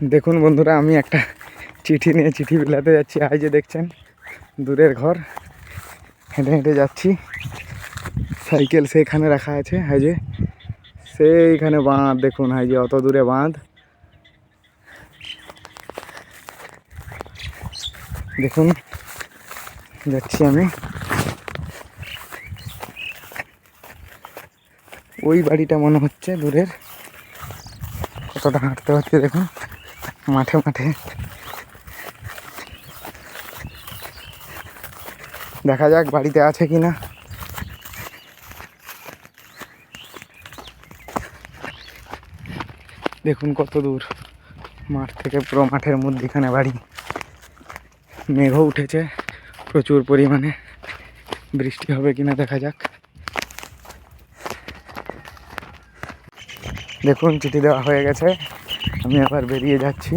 দেখুন বন্ধুরা, আমি একটা চিঠি নিয়ে চিঠি বিলাতে যাচ্ছি। এই যে দেখছেন দূরের ঘর, হেঁটে হেঁটে যাচ্ছি। সাইকেল সেইখানে রাখা আছে। এই যে সেইখানে বাঁধ দেখুন, এই যে অত দূরে বাঁধ দেখুন। যাচ্ছি আমি। ওই বাড়িটা মনে হচ্ছে দূরের। কতটা হাঁটতে হচ্ছে দেখুন, মাঠে মাঠে। দেখা যাক বাড়িতে আছে কিনা। দেখুন কত দূর মাঠ থেকে, পুরো মাঠের মধ্যেখানে বাড়ি। মেঘও উঠেছে প্রচুর পরিমাণে, বৃষ্টি হবে কিনা দেখা যাক। দেখুন চিঠি দেওয়া হয়ে গেছে, আমি আবার বেরিয়ে যাচ্ছি।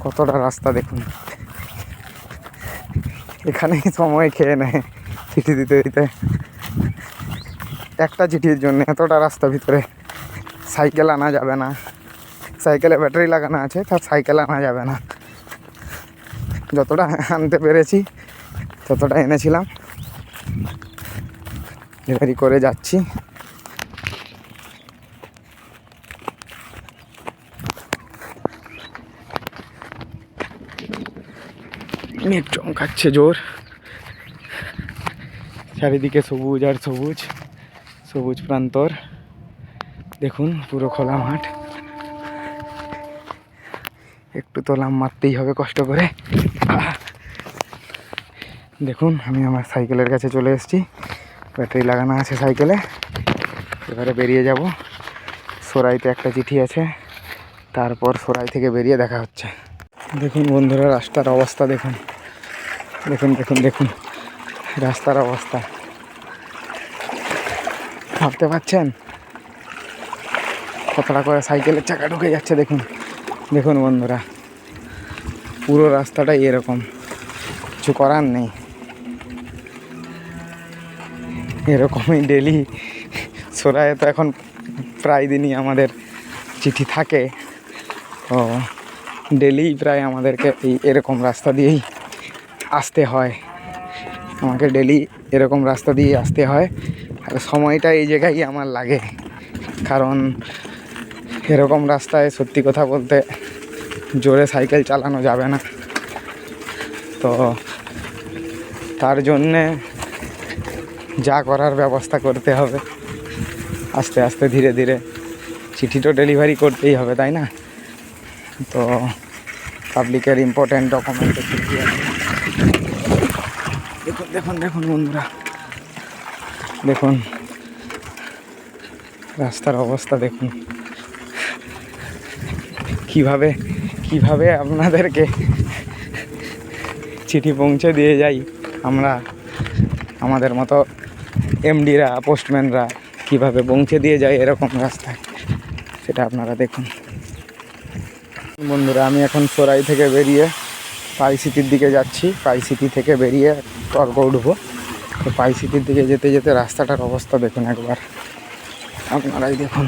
কতটা রাস্তা দেখুন, এখানেই সময় খেয়ে নেয় চিঠি দিতে দিতে। একটা চিঠির জন্য এতটা রাস্তা ভিতরে। সাইকেল আনা যাবে না, সাইকেলে ব্যাটারি লাগানো আছে, তার সাইকেল আনা যাবে না। যতটা আনতে পেরেছি ততটা এনেছিলাম, ডেলিভারি করে যাচ্ছি। মেঘ চমকাচ্ছে জোর, চারিদিকে সবুজ আর সবুজ, সবুজ প্রান্তর। দেখুন পুরো খোলা মাঠ। একটু তো লাম মারতেই হবে কষ্ট করে। দেখুন আমি আমার সাইকেলের কাছে চলে এসেছি, ব্যাটারি লাগানো আছে সাইকেলে। এবারে বেরিয়ে যাব। সরাইতে একটা চিঠি আছে, তারপর সরাই থেকে বেরিয়ে দেখা হচ্ছে। দেখুন বন্ধুরা, রাস্তার অবস্থা দেখুন, দেখুন দেখুন দেখুন রাস্তার অবস্থা। ভাবতে পারছেন কতটা করে সাইকেলের চাকা ঢুকে যাচ্ছে। দেখুন দেখুন বন্ধুরা, পুরো রাস্তাটাই এরকম, কিছু করার নেই। এরকমই ডেলি সরাইয়ে তো এখন প্রায় দিনই আমাদের চিঠি থাকে। তো ডেলি প্রায় আমাদেরকে এরকম রাস্তা দিয়েই আসতে হয়। আমাকে ডেলি এরকম রাস্তা দিয়ে আসতে হয়। আর সময়টা এই জায়গায় আমার লাগে, কারণ এরকম রাস্তায় সত্যি কথা বলতে জোরে সাইকেল চালানো যাবে না। তো তার জন্যে যা করার ব্যবস্থা করতে হবে, আস্তে আস্তে ধীরে ধীরে। চিঠি তো ডেলিভারি করতেই হবে, তাই না? তো পাবলিকের ইম্পর্ট্যান্ট ডকুমেন্টের চিঠি আছে। দেখুন দেখুন দেখুন বন্ধুরা, দেখুন রাস্তার অবস্থা দেখুন। কিভাবে কিভাবে আপনাদেরকে চিঠি পৌঁছে দিয়ে যাই আমরা, আমাদের মতো এমডিরা, পোস্টম্যানরা কিভাবে পৌঁছে দিয়ে যায় এরকম রাস্তায়, সেটা আপনারা দেখুন। বন্ধুরা, আমি এখন সরাই থেকে বেরিয়ে পাই সিটির দিকে যাচ্ছি। পাই সিটি থেকে বেরিয়ে টর্ক উঠবো। তো পাই সিটির দিকে যেতে যেতে রাস্তাটার অবস্থা দেখুন একবার, আপনারাই দেখুন।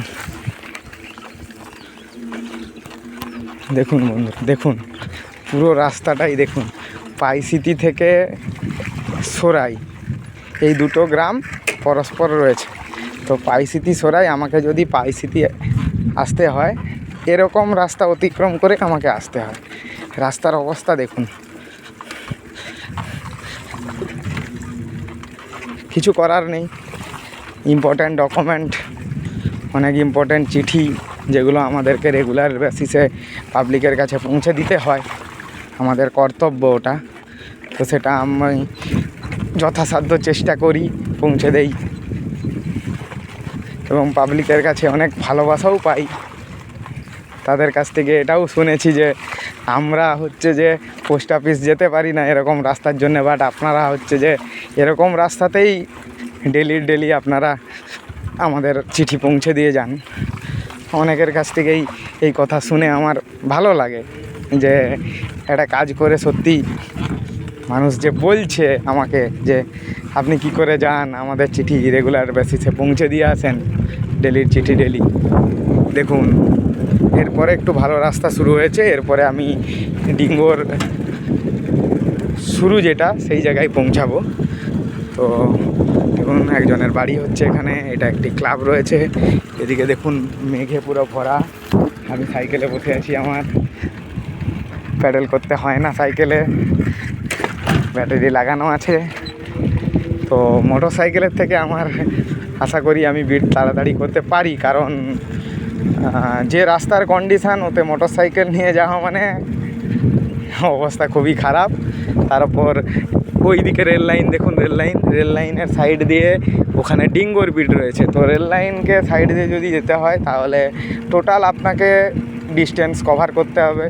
দেখুন বন্ধুরা, দেখুন পুরো রাস্তাটাই দেখুন। পাই সিটি থেকে সরাই, এই দুটো গ্রাম পরস্পর রয়েছে। তো পাই সিটি সরাই, আমাকে যদি পাই সিটি আসতে হয় এরকম রাস্তা অতিক্রম করে আমাকে আসতে হয়। রাস্তার অবস্থা দেখুন, কিছু করার নেই। ইম্পর্ট্যান্ট ডকুমেন্ট, অনেক ইম্পর্ট্যান্ট চিঠি, যেগুলো আমাদেরকে রেগুলার বেসিসে পাবলিকের কাছে পৌঁছে দিতে হয়, আমাদের কর্তব্য ওটা। তো সেটা আমি যথাসাধ্য চেষ্টা করি, পৌঁছে দেই, এবং পাবলিকের কাছে অনেক ভালোবাসাও পাই। তাদের কাছ থেকে এটাও শুনেছি যে আমরা হচ্ছে যে পোস্ট অফিস যেতে পারি না এরকম রাস্তার জন্য, বাট আপনারা হচ্ছে যে এরকম রাস্তাতেই ডেলি আপনারা আমাদের চিঠি পৌঁছে দিয়ে যান। অনেকের কাছ থেকেই এই কথা শুনে আমার ভালো লাগে যে একটা কাজ করে সত্যি মানুষ যে বলছে আমাকে যে আপনি কি করে যান, আমাদের চিঠি রেগুলার বেসিসে পৌঁছে দিয়ে আসেন, ডেলির চিঠি ডেলি। দেখুন এরপরে একটু ভালো রাস্তা শুরু হয়েছে, এরপরে আমি ডিঙ্গোর শুরু যেটা সেই জায়গায় পৌঁছাবো। তো দেখুন একজনের বাড়ি হচ্ছে এখানে, এটা একটি ক্লাব রয়েছে। এদিকে দেখুন মেঘে পুরো ভরা, আমি সাইকেলে বসে আছি, আমার প্যাডেল করতে হয় না সাইকেলে, ব্যাটারি লাগানো আছে। তো মোটর সাইকেলের থেকে আমার আশা করি আমি বিট তাড়াতাড়ি করতে পারি, কারণ যে রাস্তার কন্ডিশান ওতে মোটর সাইকেল নিয়ে যাওয়া মানে অবস্থা খুবই খারাপ। তারপর ওই দিকে রেল লাইন দেখুন, রেল লাইনের সাইড দিয়ে ওখানে ডিঙ্গোর বিট রয়েছে। তো রেল লাইনকে সাইড দিয়ে যদি যেতে হয় তাহলে টোটাল আপনাকে ডিস্টেন্স কভার করতে হবে,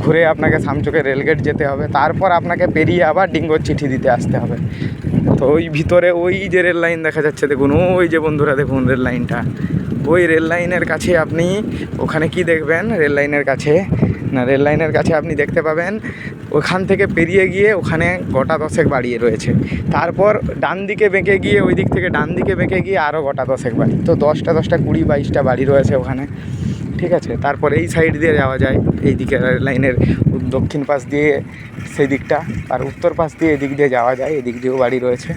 ঘুরে আপনাকে সামচকে রেলগেট যেতে হবে, তারপর আপনাকে পেরিয়ে আবার ডিঙ্গোর চিঠি দিতে আসতে হবে। তো ওই ভিতরে ওই যে রেল লাইন দেখা যাচ্ছে দেখুন, ওই যে বন্ধুরা দেখুন রেল লাইনটা, ওই রেল লাইনের কাছে আপনি ওখানে কি দেখবেন, রেল লাইনের কাছে আপনি দেখতে পাবেন ওখান থেকে পেরিয়ে গিয়ে ওখানে গোটা 10 বাড়ি রয়েছে। তারপর ডান দিকে বেঁকে গিয়ে ওই দিক থেকে ডান দিকে বেঁকে গিয়ে আরও গোটা 10 বাড়ি। তো 10টা 20 22টা বাড়ি রয়েছে ওখানে, ঠিক আছে। তারপর এই সাইড দিয়ে যাওয়া যায়, এই দিকে রেল লাইনের দক্ষিণ পাশ দিয়ে সেই দিকটা, আর উত্তর পাশ দিয়ে এদিক দিয়ে যাওয়া যায়, এদিক দিয়েও বাড়ি রয়েছে।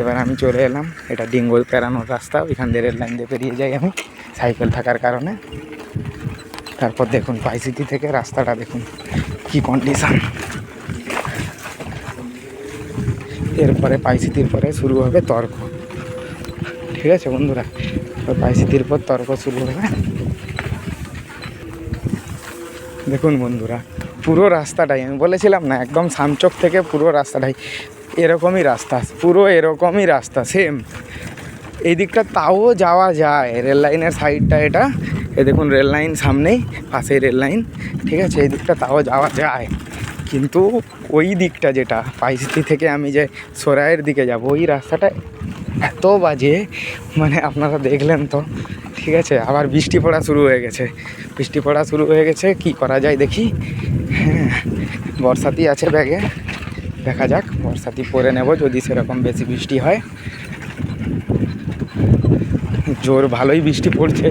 এবার আমি চলে এলাম, এটা ডিঙ্গল পেরানোর রাস্তা, ওইখান দিয়ে রেল লাইন দিয়ে পেরিয়ে যাই আমি সাইকেল থাকার কারণে। তারপর দেখুন পাইসিটি থেকে রাস্তাটা দেখুন কি কন্ডিশান। এরপরে পাইসিটির পরে শুরু হবে তর্ক, ঠিক আছে বন্ধুরা। পাইসিটির পর তর্ক শুরু হবে। দেখুন বন্ধুরা পুরো রাস্তাটাই আমি বলেছিলাম না, একদম সামচক থেকে পুরো রাস্তাটাই এরকমই রাস্তা, পুরো এরকমই রাস্তা সেম। এই দিকটা তাও যাওয়া যায়, রেল লাইনের সাইডটা এটা, এ দেখুন রেল লাইন সামনেই, পাশেই রেল লাইন, ঠিক আছে। এই দিকটা তাও যাওয়া যায়, কিন্তু ওই দিকটা যেটা পাইসিটি থেকে আমি যে সরাইয়ের দিকে যাব, ওই রাস্তাটা এত বাজে, মানে আপনারা দেখলেন তো, ঠিক আছে। আবার বৃষ্টি পড়া শুরু হয়ে গেছে, কি করা যায় দেখি। হ্যাঁ বর্ষাতি আছে ব্যাগে, দেখা যাক বর্ষাতি পরে নেব যদি সেরকম বেশি বৃষ্টি হয়। জোর ভালোই বৃষ্টি পড়ছে,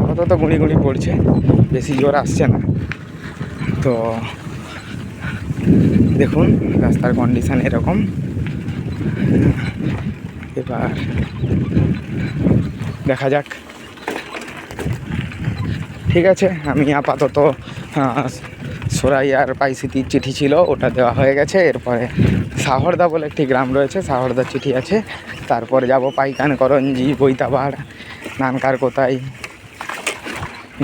আপাতত গুঁড়ি পড়ছে, বেশি জোর আসছে না। তো দেখুন রাস্তার কন্ডিশান এরকম। এবার দেখা যাক, ঠিক আছে। আমি আপাতত সরাই আর পাইসিটির চিঠি ছিল ওটা দেওয়া হয়ে গেছে। এরপরে সাহরদা বলে একটি গ্রাম রয়েছে, সাহরদার চিঠি আছে। তারপরে যাব পাইকান, করঞ্জি, বৈতাবাড়, নানকার কোতাই,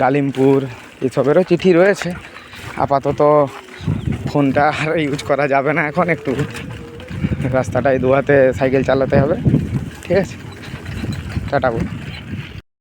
গালিমপুর, এসবেরও চিঠি রয়েছে। আপাতত ফোনটা আর ইউজ করা যাবে না এখন, একটু রাস্তাটায় দু হাতে সাইকেল চালাতে হবে, ঠিক আছে। টাটা।